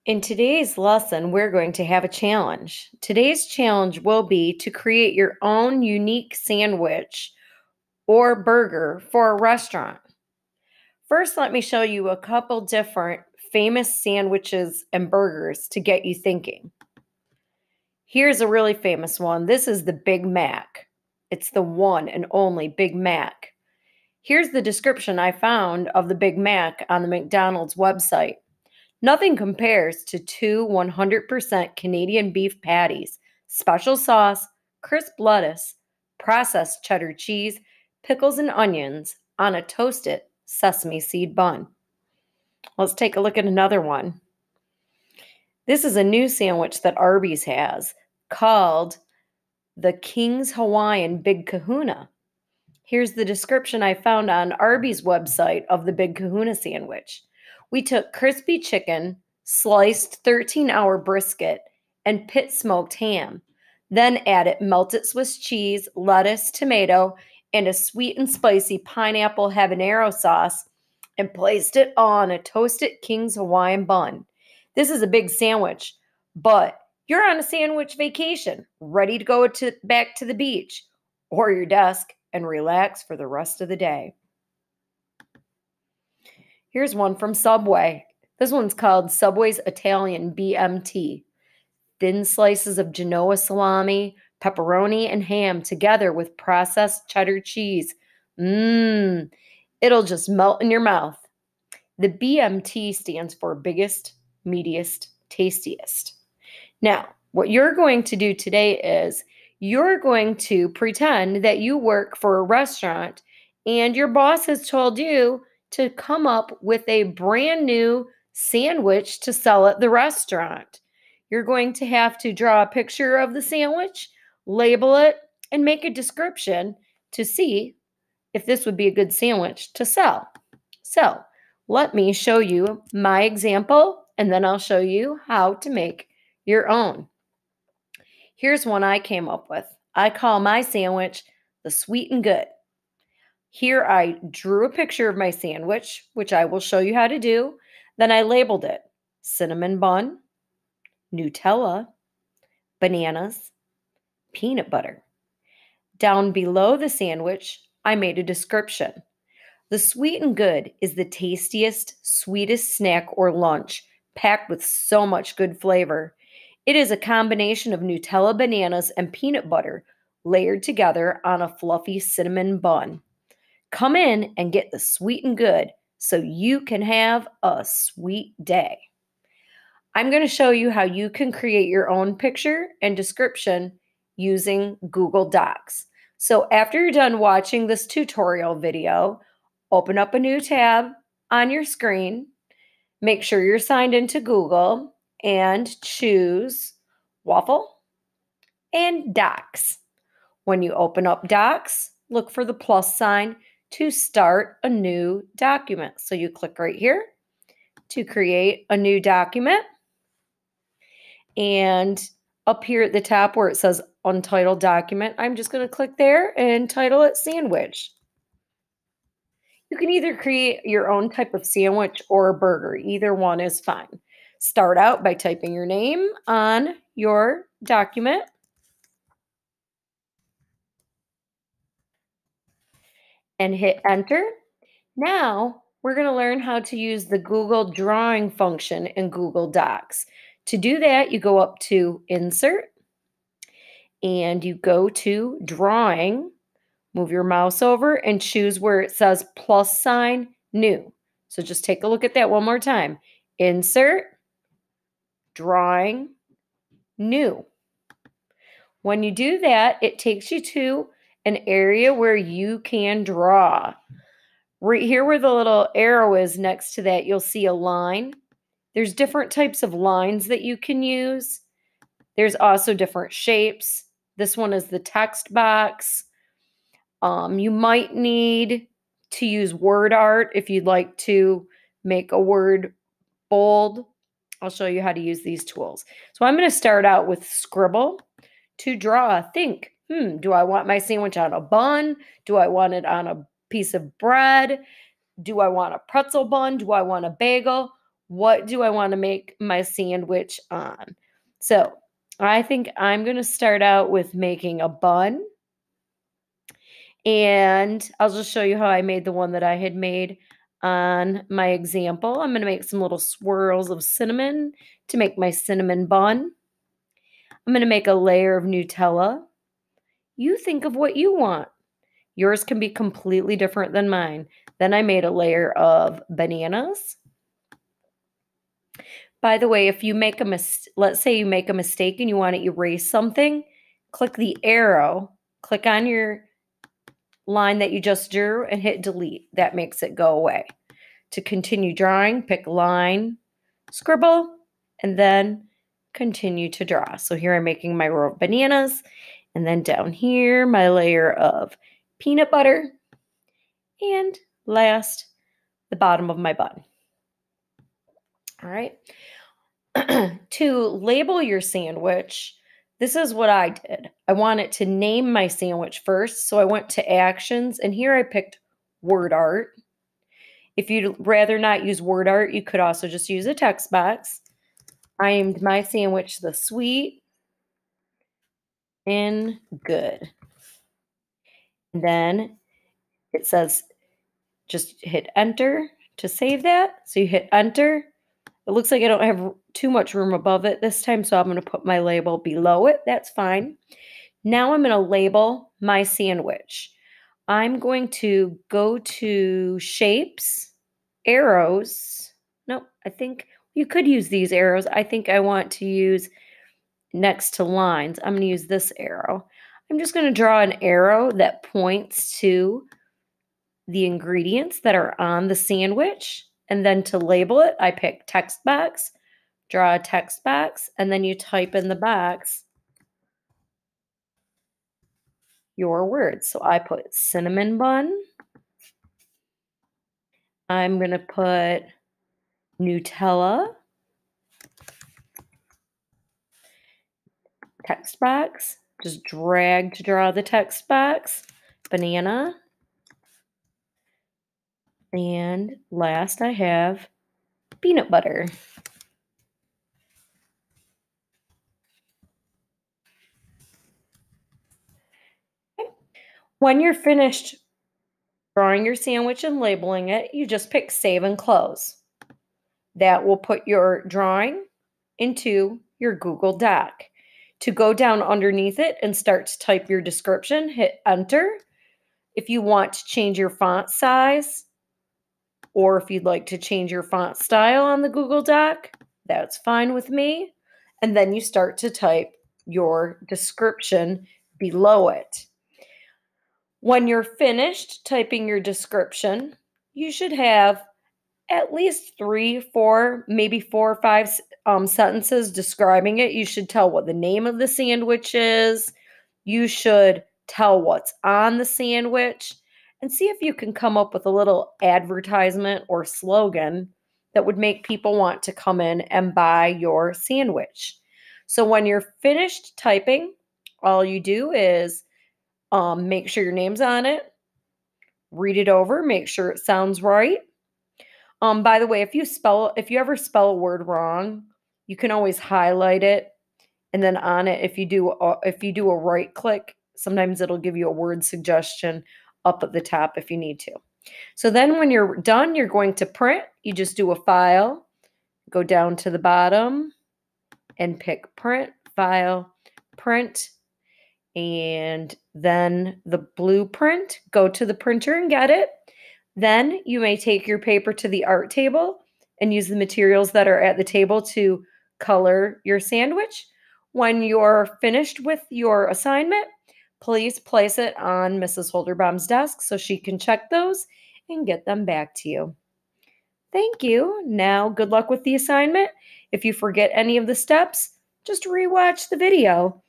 In today's lesson, we're going to have a challenge. Today's challenge will be to create your own unique sandwich or burger for a restaurant. First, let me show you a couple different famous sandwiches and burgers to get you thinking. Here's a really famous one. This is the Big Mac. It's the one and only Big Mac. Here's the description I found of the Big Mac on the McDonald's website. Nothing compares to two 100% Canadian beef patties, special sauce, crisp lettuce, processed cheddar cheese, pickles, and onions on a toasted sesame seed bun. Let's take a look at another one. This is a new sandwich that Arby's has called the King's Hawaiian Big Kahuna. Here's the description I found on Arby's website of the Big Kahuna sandwich. We took crispy chicken, sliced 13-hour brisket, and pit smoked ham. Then added melted Swiss cheese, lettuce, tomato, and a sweet and spicy pineapple habanero sauce and placed it on a toasted King's Hawaiian bun. This is a big sandwich, but you're on a sandwich vacation, ready to go back to the beach or your desk and relax for the rest of the day. Here's one from Subway. This one's called Subway's Italian BMT. Thin slices of Genoa salami, pepperoni, and ham together with processed cheddar cheese. It'll just melt in your mouth. The BMT stands for biggest, meatiest, tastiest. Now, what you're going to do today is you're going to pretend that you work for a restaurant and your boss has told you to come up with a brand new sandwich to sell at the restaurant. You're going to have to draw a picture of the sandwich, label it, and make a description to see if this would be a good sandwich to sell. So, let me show you my example, and then I'll show you how to make your own. Here's one I came up with. I call my sandwich the Sweet and Good. Here I drew a picture of my sandwich, which I will show you how to do. Then I labeled it cinnamon bun, Nutella, bananas, peanut butter. Down below the sandwich, I made a description. The Sweet and Good is the tastiest, sweetest snack or lunch, packed with so much good flavor. It is a combination of Nutella, bananas, and peanut butter layered together on a fluffy cinnamon bun. Come in and get the Sweet and Good so you can have a sweet day. I'm going to show you how you can create your own picture and description using Google Docs. So after you're done watching this tutorial video, open up a new tab on your screen, make sure you're signed into Google, and choose Waffle and Docs. When you open up Docs, look for the plus sign to start a new document. So you click right here to create a new document. And up here at the top where it says Untitled Document, I'm just going to click there and title it Sandwich. You can either create your own type of sandwich or a burger. Either one is fine. Start out by typing your name on your document. And hit enter. Now, we're going to learn how to use the Google Drawing function in Google Docs. To do that, you go up to Insert, and you go to Drawing, move your mouse over, and choose where it says plus sign, New. So just take a look at that one more time. Insert, Drawing, New. When you do that, it takes you to an area where you can draw. Right here where the little arrow is next to that, you'll see a line. There's different types of lines that you can use. There's also different shapes. This one is the text box. You might need to use word art if you'd like to make a word bold. I'll show you how to use these tools. So I'm going to start out with Scribble to draw. Think, do I want my sandwich on a bun? Do I want it on a piece of bread? Do I want a pretzel bun? Do I want a bagel? what do I want to make my sandwich on? So I think I'm going to start out with making a bun. And I'll just show you how I made the one that I had made on my example. I'm going to make some little swirls of cinnamon to make my cinnamon bun. I'm going to make a layer of Nutella. You think of what you want. Yours can be completely different than mine. Then I made a layer of bananas. By the way, if you make let's say you make a mistake and you want to erase something, click the arrow, click on your line that you just drew and hit delete. That makes it go away. To continue drawing, pick line, scribble, and then continue to draw. So here I'm making my row of bananas, and then down here, my layer of peanut butter, and last, the bottom of my bun. All right. To label your sandwich, this is what I did. I wanted to name my sandwich first, so I went to actions, and here I picked word art. If you'd rather not use word art, you could also just use a text box. I named my sandwich the sweet and good. And then it says just hit enter to save that. So you hit enter. It looks like I don't have too much room above it this time, so I'm going to put my label below it. That's fine. Now I'm going to label my sandwich. I'm going to go to shapes, arrows. No, I think you could use these arrows. I think I want to use next to lines. I'm going to use this arrow. I'm just going to draw an arrow that points to the ingredients that are on the sandwich. And then to label it, I pick text box, draw a text box, and then you type in the box your words. So I put cinnamon bun. I'm going to put Nutella. Text box. Just drag to draw the text box. Banana. And last I have peanut butter. When you're finished drawing your sandwich and labeling it, you just pick save and close. That will put your drawing into your Google Doc. To go down underneath it and start to type your description, hit enter. If you want to change your font size, or if you'd like to change your font style on the Google Doc, that's fine with me. And then you start to type your description below it. When you're finished typing your description, you should have at least 3, 4, maybe 4 or 5 sentences describing it. You should tell what the name of the sandwich is. You should tell what's on the sandwich, and see if you can come up with a little advertisement or slogan that would make people want to come in and buy your sandwich. So when you're finished typing, all you do is make sure your name's on it, read it over, make sure it sounds right. By the way, if you ever spell a word wrong, you can always highlight it, and then on it, if you do a right click, sometimes it'll give you a word suggestion up at the top if you need to. So then when you're done, you're going to print. You just do a file, go down to the bottom, and pick print, file, print, and then the blueprint. Go to the printer and get it. Then you may take your paper to the art table and use the materials that are at the table to color your sandwich. When you're finished with your assignment, please place it on Mrs. Holderbaum's desk so she can check those and get them back to you. Thank you. Now, good luck with the assignment. If you forget any of the steps, just rewatch the video.